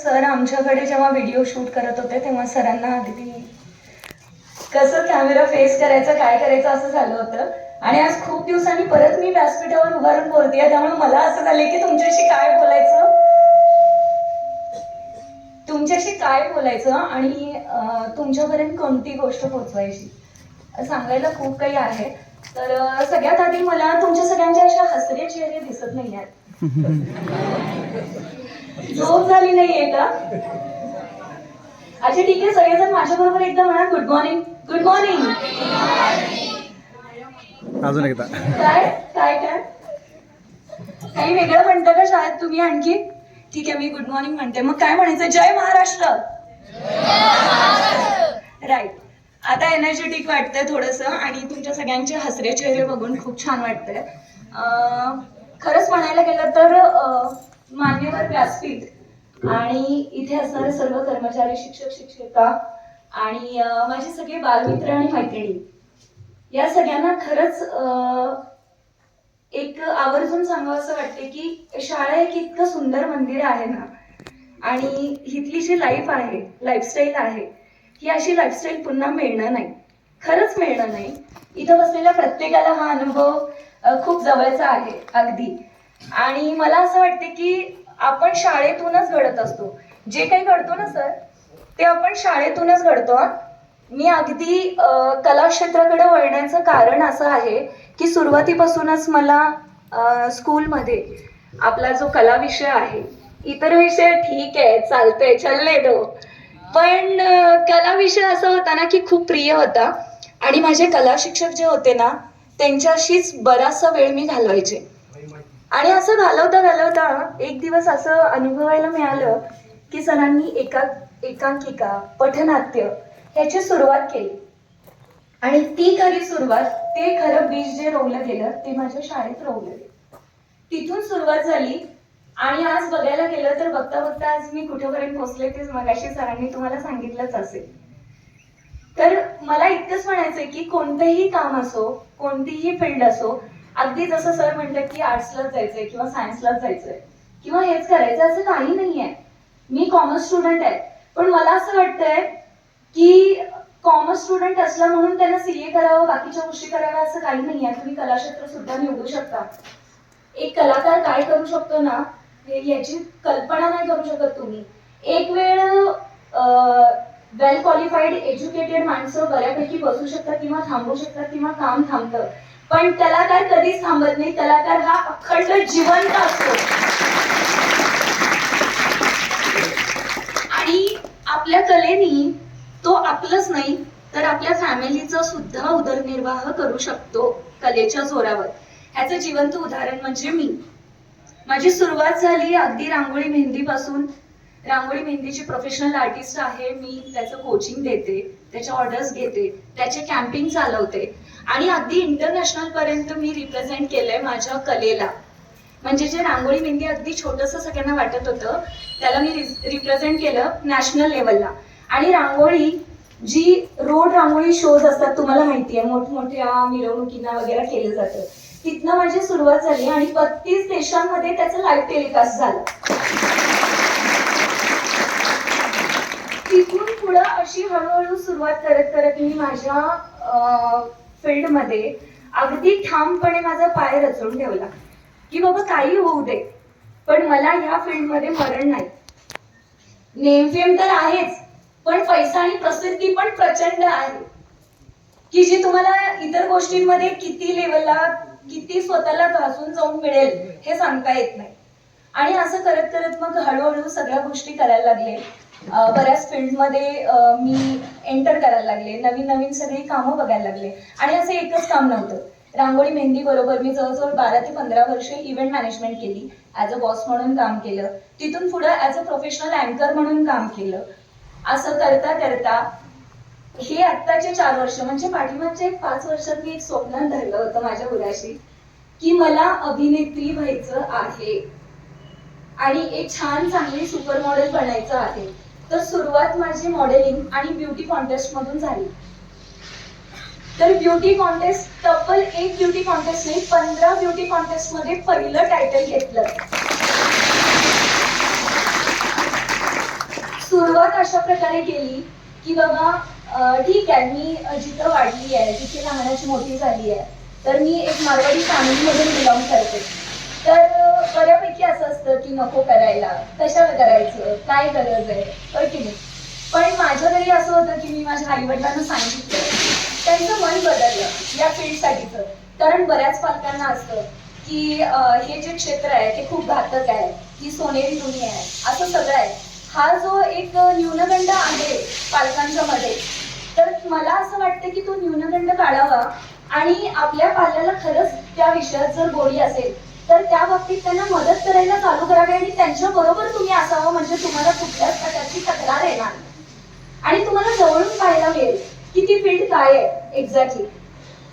Sir आमच्याकडे जेव्हा video shoot करत होते तेव्हा सरांना अगदी कसं कॅमेरा फेस करायचं काय करायचं असं झालं होतं. आणि आज खूप दिवसांनी परत मी व्यासपीठावर उभारून बोलतेय, त्यामुळे मला असं झालंय की तुमच्याशी काय बोलायचं आणि तुमच्यापर्यंत कोणती गोष्ट पोहोचवायची सांगायला खूप काही आहे. तर सगळ्यात आधी मला तुमच्या सगळ्यांच्या अशा हसरे चेहरे दिसत नाही आहेत. झोप झाली नाहीये का? अच्छा ठीक आहे, सगळेजण माझ्या बरोबर एकदा म्हणा गुड मॉर्निंग. Good morning. अजून एकदा. काय काय काय काही वेगळं म्हणता का शाळेत तुम्ही आणखी? ठीक आहे, मी गुड मॉर्निंग म्हणते. मग काय म्हणायचं? जय महाराष्ट्र. राईट. आता एनर्जेटिक वाटतंय थोडंसं आणि तुमच्या सगळ्यांचे हसरे चेहरे बघून खूप छान वाटतंय. खरंच म्हणायला गेलं तर मान्यवर व्यासपीठ आणि इथे असणारे सर्व कर्मचारी, शिक्षक, शिक्षिका आणि माझे सगळे बालमित्र आणि मैत्रिणी, या सगळ्यांना खरंच एक आवर्जून सांगावं असं वाटते की शाळा एक इतकं सुंदर मंदिर आहे ना, आणि इथली जी लाईफ आहे, लाईफस्टाईल आहे, ही अशी लाईफस्टाईल पुन्हा मिळणार नाही, खरंच मिळणार नाही. इथं बसलेल्या प्रत्येकाला हा अनुभव खूप जवळचा आहे अगदी. आणि मला असं वाटते की आपण शाळेतूनच घडत असतो. जे काही घडतो ना सर, ते आपण शाळेतूनच घडतो. मी अगदी कला क्षेत्राकडे वळण्याचं कारण असं आहे की सुरुवातीपासूनच मला स्कूलमध्ये आपला जो कला विषय आहे, इतर विषय ठीक आहे चालतंय चलने दो, पण कला विषय असा होता ना की खूप प्रिय होता. आणि माझे कला शिक्षक जे होते ना, त्यांच्याशीच बराचसा वेळ मी घालवायचे. आणि असं घालवता घालवता एक दिवस असं अनुभवायला मिळालं की सरांनी एकांकिका, पथनाट्य ह्याची सुरुवात केली. आणि ती खरी सुरुवात, ते खरं बीज जे रोवलं गेलं ते माझ्या शाळेत रोवलं गेलं. तिथून सुरुवात झाली. आणि आज बघायला गेलं तर बघता बघता आज मी कुठेपर्यंत पोहोचले तेच मगाशी सरांनी तुम्हाला सांगितलंच असेल. तर मला इतकंच म्हणायचंय की कोणतंही काम असो, कोणतीही फील्ड असो, अगदी जसं सर म्हणतात की आर्ट्सलाच जायचंय किंवा सायन्सलाच जायचंय किंवा हेच करायचं असं काही नाहीये. मी कॉमर्स स्टुडंट आहे, पण मला असं वाटतंय की कॉमर्स स्टुडंट असला म्हणून त्यांना सीए करावं, बाकीच्या गोष्टी कराव्या असं काही नाहीये. तुम्ही कलाक्षेत्र सुद्धा निवडू शकता. एक कलाकार काय करू शकतो ना, याची कल्पना नाही करू शकत तुम्ही. एक वेळ वेल क्वालिफाईड एज्युकेटेड माणसं बऱ्यापैकी बसू शकतात किंवा थांबू शकतात किंवा काम थांबतं, पण कलाकार कधीच थांबत नाही. कलाकार हा अखंड जिवंत असतो. आणि आपल्या कलेनी तो आपलंच नाही तर आपल्या फॅमिलीचा सुद्धा उदरनिर्वाह करू शकतो कलेच्या जोरावर. ह्याचं जिवंत उदाहरण म्हणजे मी. माझी सुरुवात झाली अगदी रांगोळी मेहंदीपासून. रांगोळी मेहंदीची प्रोफेशनल आर्टिस्ट आहे मी. त्याचं कोचिंग देते, त्याच्या ऑर्डर्स घेते, त्याचे कॅम्पिंग चालवते आणि अगदी इंटरनॅशनल पर्यंत मी रिप्रेझेंट केलंय माझ्या कलेला. म्हणजे जे रांगोळी मेहंदी अगदी छोटंसं सगळ्यांना वाटत होतं, त्याला मी रिप्रेझेंट केलं नॅशनल लेवलला. आणि रांगोळी जी रोड रांगोळी शोज असतात, तुम्हाला माहिती आहे, मोठमोठ्या मिरवणुकींना वगैरे केलं जातं, तिथनं माझी सुरुवात झाली आणि 32 देशांमध्ये त्याचं लाईव्ह टेलिकास्ट झालं. तिथून पुढं अशी हळूहळू सुरुवात करत करत मी माझ्या फील्डमध्ये अगदी ठामपणे माझा पाय रचून ठेवला की बाबा काही होऊ दे, पण मला ह्या फील्डमध्ये मरण नाही. नेमफेम तर आहेच, पण पैसा आणि प्रसिद्धी पण प्रचंड आहे की जी तुम्हाला इतर गोष्टींमध्ये किती लेवलला, किती स्वतःला घासून जाऊन मिळेल हे सांगता येत नाही. आणि असं करत करत मग हळूहळू सगळ्या गोष्टी करायला लागले. बऱ्याच फील्डमध्ये मी एंटर करायला लागले, नवीन नवीन सगळी कामं बघायला लागले. आणि असं एकच काम नव्हतं. रांगोळी मेहंदी बरोबर मी जवळजवळ 12 ते 15 वर्षे इव्हेंट मॅनेजमेंट केली. ॲज अ बॉस म्हणून काम केलं. तिथून पुढे ॲज अ प्रोफेशनल अँकर म्हणून काम केलं. असं करता करता हे आत्ताचे 4 वर्ष, म्हणजे पाठीमागच्या 5 वर्षात मी एक स्वप्न धरलं होतं माझ्या मुलाशी की मला अभिनेत्री व्हायचं आहे आणि एक छान चांगली सुपर मॉडेल बनायचं आहे. तर सुरुवात माझी मॉडेलिंग आणि ब्युटी कॉन्टेस्ट मधून झाली. तर ब्युटी कॉन्टेस्ट, तब्बल एक ब्युटी कॉन्टेस्ट नाही, 15 ब्युटी कॉन्टेस्ट मध्ये पहिलं टायटल घेतलं. सुरुवात अशा प्रकारे केली की बाबा ठीक आहे, मी जिथं वाढली आहे, जिथे लहानाची मोठी झाली आहे, तर मी एक मारवाडी फॅमिलीमधून बिलॉंग करते. तर बऱ्यापैकी असं असतं की नको करायला, कशाला करायचं, काय गरज आहे, होय की नाही. पण माझ्या घरी असं होतं की मी माझ्या आईवडिलांना सांगितलं, त्यांचं मन बदललं या फील्डसाठीचं. कारण बऱ्याच पालकांना असतं की हे जे क्षेत्र आहे ते खूप घातक आहे, ही सोनेरी दुनिया आहे, असं सगळं आहे. हा जो एक न्यूनगंड आहे पालकांच्या मध्ये, तर मला असं वाटतं की तो न्यूनगंड काढावा आणि आपल्या पाल्याला खरंच त्या विषयात जर गोडी असेल तर त्या बाबतीत त्यांना मदत करायला चालू करावी आणि त्यांच्या बरोबर तुम्ही असावं, म्हणजे तुम्हाला कुठल्याच प्रकारची तक्रार येणार आणि तुम्हाला जवळून पाहायला मिळेल की ती फील्ड काय आहे एक्झॅक्टली.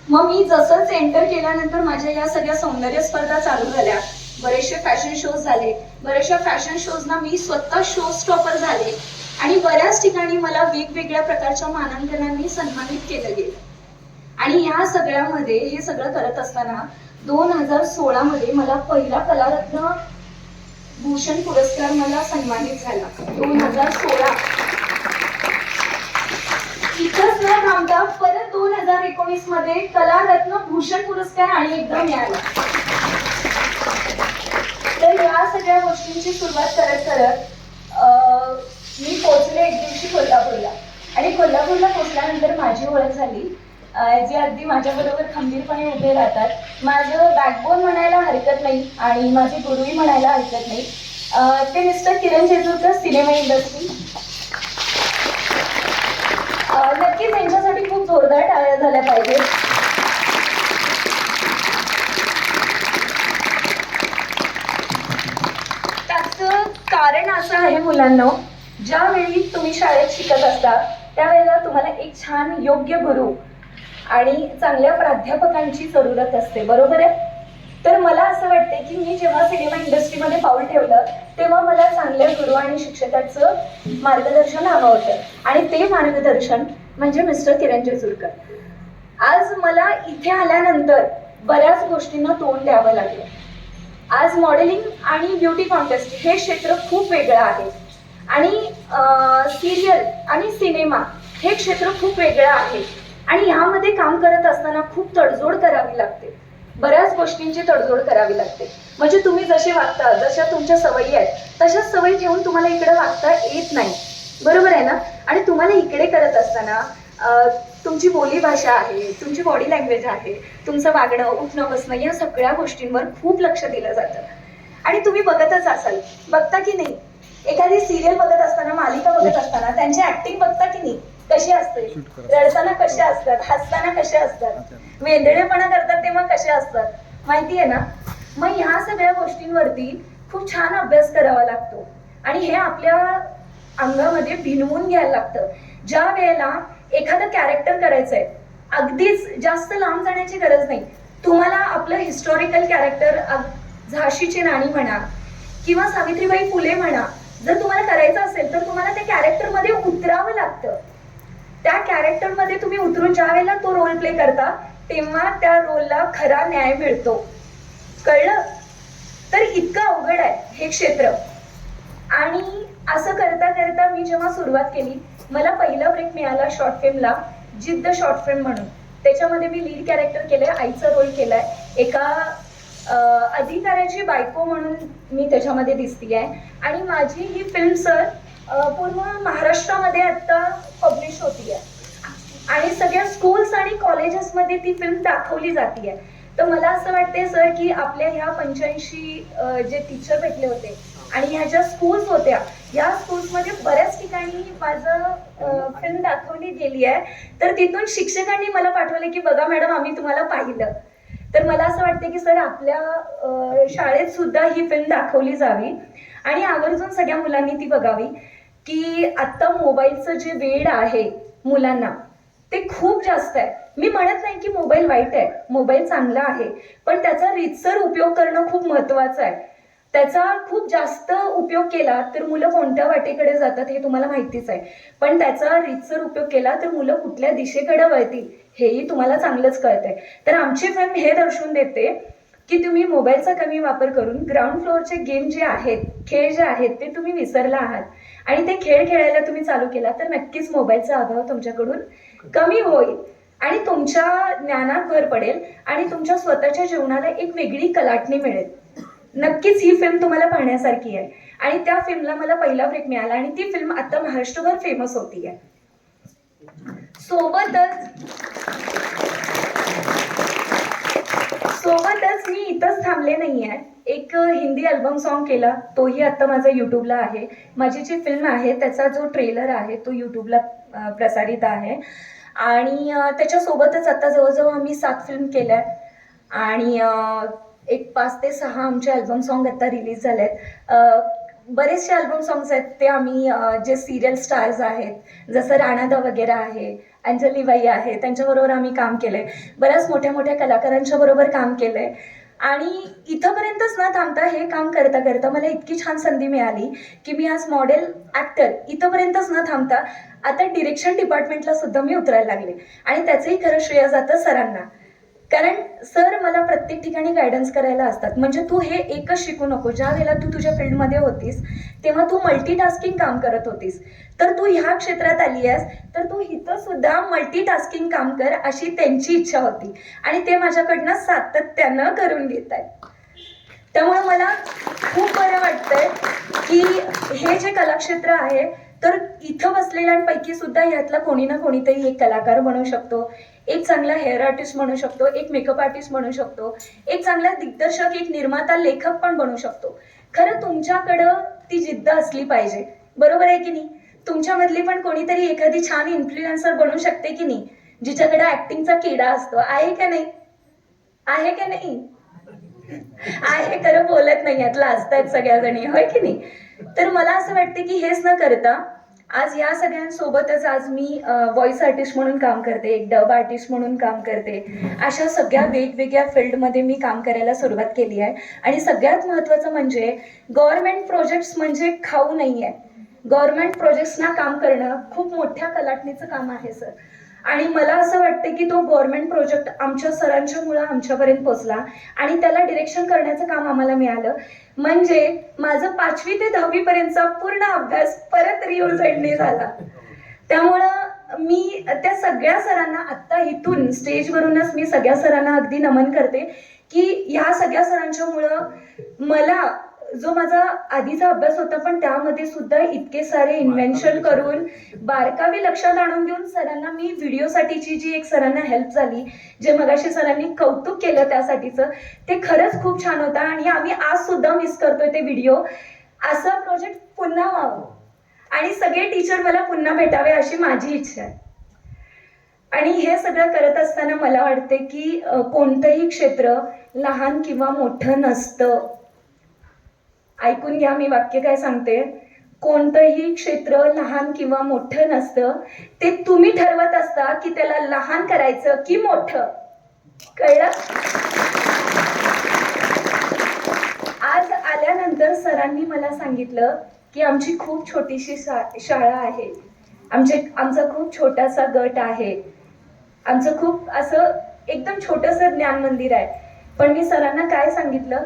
मग मी जसंच एंटर केल्यानंतर माझ्या या सगळ्या सौंदर्य स्पर्धा चालू झाल्या, बरेचसे फॅशन शोज झाले, बऱ्याचशा फॅशन शोजना मी स्वतः शो स्टॉपर झाले आणि बऱ्याच ठिकाणी मला वेगवेगळ्या प्रकारच्या मानांकनांनी सन्मानित केलं गेलं. आणि ह्या सगळ्यामध्ये हे सगळं करत असताना 2016 मध्ये मला पहिला कलारत्न भूषण पुरस्कार मला सन्मानित झाला. 2016 इथंच न थांबता परत 2019 मध्ये कलारत्न भूषण पुरस्कार आणि एकदा मिळाला. तर या सगळ्या गोष्टींची सुरुवात करत करत मी पोहोचले एक दिवशी कोल्हापूरला आणि कोल्हापूरला पोहोचल्यानंतर माझी ओळख झाली, जे अगदी माझ्याबरोबर खंबीरपणे उभे राहतात. माझं बॅकबोन म्हणायला हरकत नाही आणि माझे गुरुही म्हणायला हरकत नाही, ते मिस्टर किरण जेजुरकर, सिनेमा इंडस्ट्री. नक्कीच त्यांच्यासाठी खूप जोरदार टाळ्या झाल्या पाहिजेत. त्याचं कारण असं आहे मुलांना, ज्यावेळी तुम्ही शाळेत शिकत असता त्यावेळेला तुम्हाला एक छान योग्य गुरु आणि चांगल्या प्राध्यापकांची जरूरत असते, बरोबर आहे. तर मला असं वाटते की मी जेव्हा सिनेमा इंडस्ट्रीमध्ये पाऊल ठेवलं तेव्हा मला चांगल्या गुरु आणि शिक्षकाचं मार्गदर्शन हवं होतं आणि ते मार्गदर्शन म्हणजे मिस्टर किरण जेजुरकर. आज मला इथे आल्यानंतर बऱ्याच गोष्टींना तोंड द्यावं लागलं. आज मॉडेलिंग आणि ब्युटी कॉन्टेस्ट हे क्षेत्र खूप वेगळं आहे आणि सिरियल आणि सिनेमा हे क्षेत्र खूप वेगळं आहे आणि ह्यामध्ये काम करत असताना खूप तडजोड करावी लागते, बऱ्याच गोष्टींची तडजोड करावी लागते. म्हणजे तुम्ही जसे वागता, जशा तुमच्या सवयी आहेत तशाच सवयी ठेवून तुम्हाला इकडे वागता येत नाही, बरोबर आहे ना. आणि तुम्हाला इकडे करत असताना तुमची बोली भाषा आहे, तुमची बॉडी लँग्वेज आहे, तुमचं वागणं, उठणं बसणं या सगळ्या गोष्टींवर खूप लक्ष दिलं जातं. आणि तुम्ही बघतच असाल, बघता की नाही, एखादी सिरियल बघत असताना, मालिका बघत असताना त्यांची ऍक्टिंग बघता की नाही, कशी असते, रडताना कसे असतात, हसताना कसे असतात, वेंधळेपणा करतात तेव्हा कसे असतात, माहिती आहे ना. मग ह्या सगळ्या गोष्टींवरती खूप छान अभ्यास करावा लागतो आणि हे आपल्या अंगामध्ये भिनवून घ्यायला लागतं. ज्या वेळेला एखादं कॅरेक्टर करायचंय, अगदीच जास्त लांब जाण्याची गरज नाही. तुम्हाला आपलं हिस्टॉरिकल कॅरेक्टर, झाशीची राणी म्हणा किंवा सावित्रीबाई फुले म्हणा, जर तुम्हाला करायचं असेल तर तुम्हाला त्या कॅरेक्टरमध्ये उतरावं लागतं. त्या कॅरेक्टरमध्ये तुम्ही उतरून ज्या वेळेला तो रोल प्ले करता तेव्हा त्या रोलला खरा न्याय मिळतो, कळलं. तर इतकं अवघड आहे हे क्षेत्र. आणि असं करता करता मी जेव्हा सुरुवात केली, मला पहिला ब्रेक मिळाला शॉर्ट फिल्मला, जिद्द शॉर्ट फिल्म म्हणून. त्याच्यामध्ये मी लीड कॅरेक्टर केलंय, आईचा रोल केलाय, एका अधिकाऱ्याची बायको म्हणून मी त्याच्यामध्ये दिसतीये. आणि माझी ही फिल्म सर पूर्ण महाराष्ट्रामध्ये आता पब्लिश होतीये आणि सगळ्या स्कूल्स आणि कॉलेजेसमध्ये ती फिल्म दाखवली जातीये. तर मला असं वाटतंय सर की आपल्या ह्या 85 जे टीचर भेटले होते आणि ह्या ज्या स्कूल्स होत्या, या स्कूल्समध्ये बऱ्याच ठिकाणी माझं फिल्म दाखवली गेली आहे. तर तिथून शिक्षकांनी मला पाठवले की बघा मॅडम, आम्ही तुम्हाला पाहिलं. तर मला असं वाटतं की सर आपल्या शाळेत सुद्धा ही फिल्म दाखवली जावी आणि आवर्जून सगळ्या मुलांनी ती बघावी. की आता मोबाईलचं जे वेड आहे मुलांना ते खूप जास्त आहे. मी म्हणत नाही की मोबाईल वाईट आहे, मोबाईल चांगला आहे, पण त्याचा रीतसर उपयोग करणं खूप महत्वाचं आहे. त्याचा खूप जास्त उपयोग केला तर मुलं कोणत्या वाटेकडे जातात हे तुम्हाला माहितीच आहे, पण त्याचा रीतसर उपयोग केला तर मुलं कुठल्या दिशेकडे वळतील हेही तुम्हाला चांगलंच कळतंय. तर आमची फिल्म हे दर्शवून देते की तुम्ही मोबाईलचा कमी वापर करून ग्राउंड फ्लोअरचे गेम जे आहेत, खेळ जे आहेत ते तुम्ही विसरला आहात आणि ते खेळ खेळायला तुम्ही चालू केला तर नक्कीच मोबाईलचा अभाव तुमच्याकडून कमी होईल आणि तुमच्या ज्ञानात भर पडेल आणि तुमच्या स्वतःच्या जीवनाला एक वेगळी कलाटणी मिळेल. नक्कीच ही फिल्म तुम्हाला पाहण्यासारखी आहे आणि त्या फिल्मला मला पहिला ब्रेक मिळाला आणि ती फिल्म आता महाराष्ट्रभर फेमस होती आहे. सोबतच मी इथंच थांबले नाहीये. एक हिंदी अल्बम सॉन्ग केला, तोही आता माझा युट्यूबला आहे. माझी जी फिल्म आहे त्याचा जो ट्रेलर आहे तो युट्यूबला प्रसारित आहे आणि त्याच्यासोबतच आता जवळजवळ आम्ही 7 फिल्म केल्या आणि एक 5 ते 6 आमचे अल्बम सॉन्ग आता रिलीज झाले आहेत. बरेचसे अल्बम सॉंग्स आहेत ते आम्ही जे सिरियल स्टार्स आहेत जसं राणादा वगैरे आहे, अंजली बाई आहे, त्यांच्याबरोबर आम्ही काम केलंय. बऱ्याच मोठ्या मोठ्या कलाकारांच्या बरोबर काम केलंय आणि इथंपर्यंतच न थांबता हे काम करता करता मला इतकी छान संधी मिळाली की मी आज मॉडेल ॲक्टर इथंपर्यंतच न थांबता आता डिरेक्शन डिपार्टमेंटला सुद्धा मी उतरायला लागले आणि त्याचंही खरं श्रेय जातं सरांना. कारण सर मला प्रत्येक ठिकाणी गायडन्स करायला असतात. म्हणजे तू हे एकच शिकू नको. ज्या वेळेला तू तुझ्या फील्डमध्ये होतीस तेव्हा तू मल्टीटास्किंग काम करत होतीस, तर तू ह्या क्षेत्रात आली आहेस तर तू इथं सुद्धा मल्टीटास्किंग काम कर अशी त्यांची इच्छा होती आणि ते माझ्याकडनं सातत्यानं करून घेत आहेत. त्यामुळे मला खूप बरं वाटतंय की हे जे कलाक्षेत्र आहे तर इथं बसलेल्यांपैकी सुद्धा ह्यातला कोणी ना कोणीतरी एक कलाकार बनू शकतो, एक चांगला हेअर आर्टिस्ट बनू शकतो, एक मेकअप आर्टिस्ट बनू शकतो, एक चांगला दिग्दर्शक, एक निर्माता, लेखक पण बनू शकतो. खरं तुमच्याकडं ती जिद्द असली पाहिजे, बरोबर आहे की नाही? तुमच्यामधली पण कोणीतरी एखादी छान इन्फ्लुएन्सर बनू शकते की नाही, जिच्याकडे ऍक्टिंगचा किडा असतो. आहे का नाही? आहे का नाही? आहे, खरं बोलत नाही आहेत, लाजतायत सगळ्याजणी, होय की नाही? तर मला असं वाटतं की हेच न करता आज या सगळ्यांसोबतच आज मी व्हॉइस आर्टिस्ट म्हणून काम करते, एक डब आर्टिस्ट म्हणून काम करते. अशा सगळ्या वेगवेगळ्या फील्डमध्ये मी काम करायला सुरुवात केली आहे आणि सगळ्यात महत्त्वाचं म्हणजे गव्हर्नमेंट प्रोजेक्ट्स म्हणजे खाऊ नाही आहे. गव्हर्नमेंट प्रोजेक्ट्सना काम करणं खूप मोठ्या कलाटणीचं काम आहे सर. आणि मला असं वाटतं की तो गव्हर्नमेंट प्रोजेक्ट आमच्या सरांच्यामुळं आमच्यापर्यंत पोचला आणि त्याला डिरेक्शन करण्याचं काम आम्हाला मिळालं. म्हणजे माझं 5वी ते 10वी पर्यंतचा पूर्ण अभ्यास परत रियुनिटने झाला. त्यामुळं मी त्या सगळ्या सरांना आत्ता इथून स्टेजवरूनच मी सगळ्या सरांना अगदी नमन करते की ह्या सगळ्या सरांच्यामुळं मला जो माझा आधीचा अभ्यास होता पण त्यामध्ये सुद्धा इतके सारे इन्व्हेन्शन करून बारकावे लक्षात आणून देऊन सरांना मी व्हिडिओसाठीची जी एक सरांना हेल्प झाली, जे मगाशी सरांनी कौतुक केलं त्यासाठीचं, ते खरंच खूप छान होतं आणि आम्ही आज सुद्धा मिस करतोय ते व्हिडिओ. असा प्रोजेक्ट पुन्हा व्हावं आणि सगळे टीचर मला पुन्हा भेटावे अशी माझी इच्छा आहे. आणि हे सगळं करत असताना मला वाटते की कोणतंही क्षेत्र लहान किंवा मोठं नसतं. ऐकून घ्या मी वाक्य काय सांगते. कोणतंही क्षेत्र लहान किंवा मोठं नसतं, ते तुम्ही ठरवत असता की त्याला लहान करायचं की मोठं. कळलं? आज आल्यानंतर सरांनी मला सांगितलं की आमची खूप छोटीशी शाळा आहे, आमचा खूप छोटासा गट आहे, आमचं खूप असं एकदम छोटंसं ज्ञान मंदिर आहे. पण मी सरांना काय सांगितलं,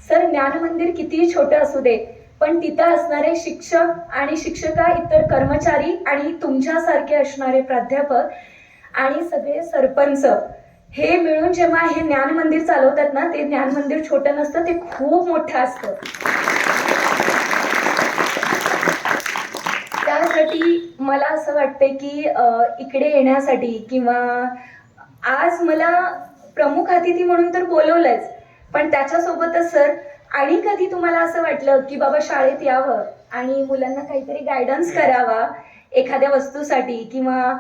सर ज्ञान मंदिर कितीही छोटं असू दे पण तिथं असणारे शिक्षक आणि शिक्षिका, इतर कर्मचारी आणि तुमच्यासारखे असणारे प्राध्यापक आणि सगळे सरपंच हे मिळून जेव्हा हे ज्ञान मंदिर चालवतात ना, ते ज्ञान मंदिर छोटं नसतं, ते खूप मोठं असतं. त्यासाठी मला असं वाटतं की इकडे येण्यासाठी किंवा आज मला प्रमुख अतिथी म्हणून तर बोलवलंच, पण त्याच्यासोबतच सर आणि कधी तुम्हाला असं वाटलं की बाबा शाळेत यावं आणि मुलांना काहीतरी गायडन्स करावा एखाद्या वस्तूसाठी किंवा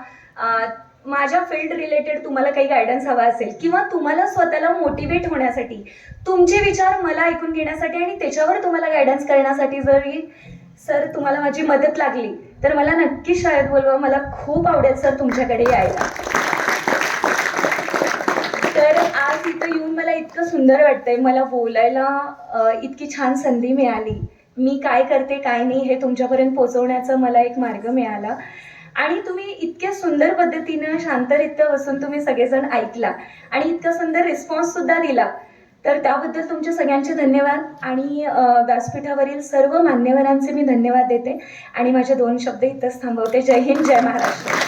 माझ्या फील्ड रिलेटेड तुम्हाला काही गायडन्स हवा असेल किंवा तुम्हाला स्वतःला मोटिवेट होण्यासाठी, तुमचे विचार मला ऐकून घेण्यासाठी आणि त्याच्यावर तुम्हाला गायडन्स करण्यासाठी जरी सर तुम्हाला माझी मदत लागली तर मला नक्की शाळेत बोलवा. मला खूप आवडेल सर तुमच्याकडे यायला. तर आज इथं येऊन मला इतकं सुंदर वाटतंय. मला बोलायला इतकी छान संधी मिळाली. मी काय करते काय नाही हे तुमच्यापर्यंत पोहोचवण्याचा मला एक मार्ग मिळाला आणि तुम्ही इतक्या सुंदर पद्धतीनं शांतरित्या बसून तुम्ही सगळेजण ऐकला आणि इतका सुंदर रिस्पॉन्स सुद्धा दिला. तर त्याबद्दल तुमचे सगळ्यांचे धन्यवाद आणि व्यासपीठावरील सर्व मान्यवरांचे मी धन्यवाद देते आणि माझे 2 शब्द इथंच थांबवते. जय हिंद, जय महाराष्ट्र.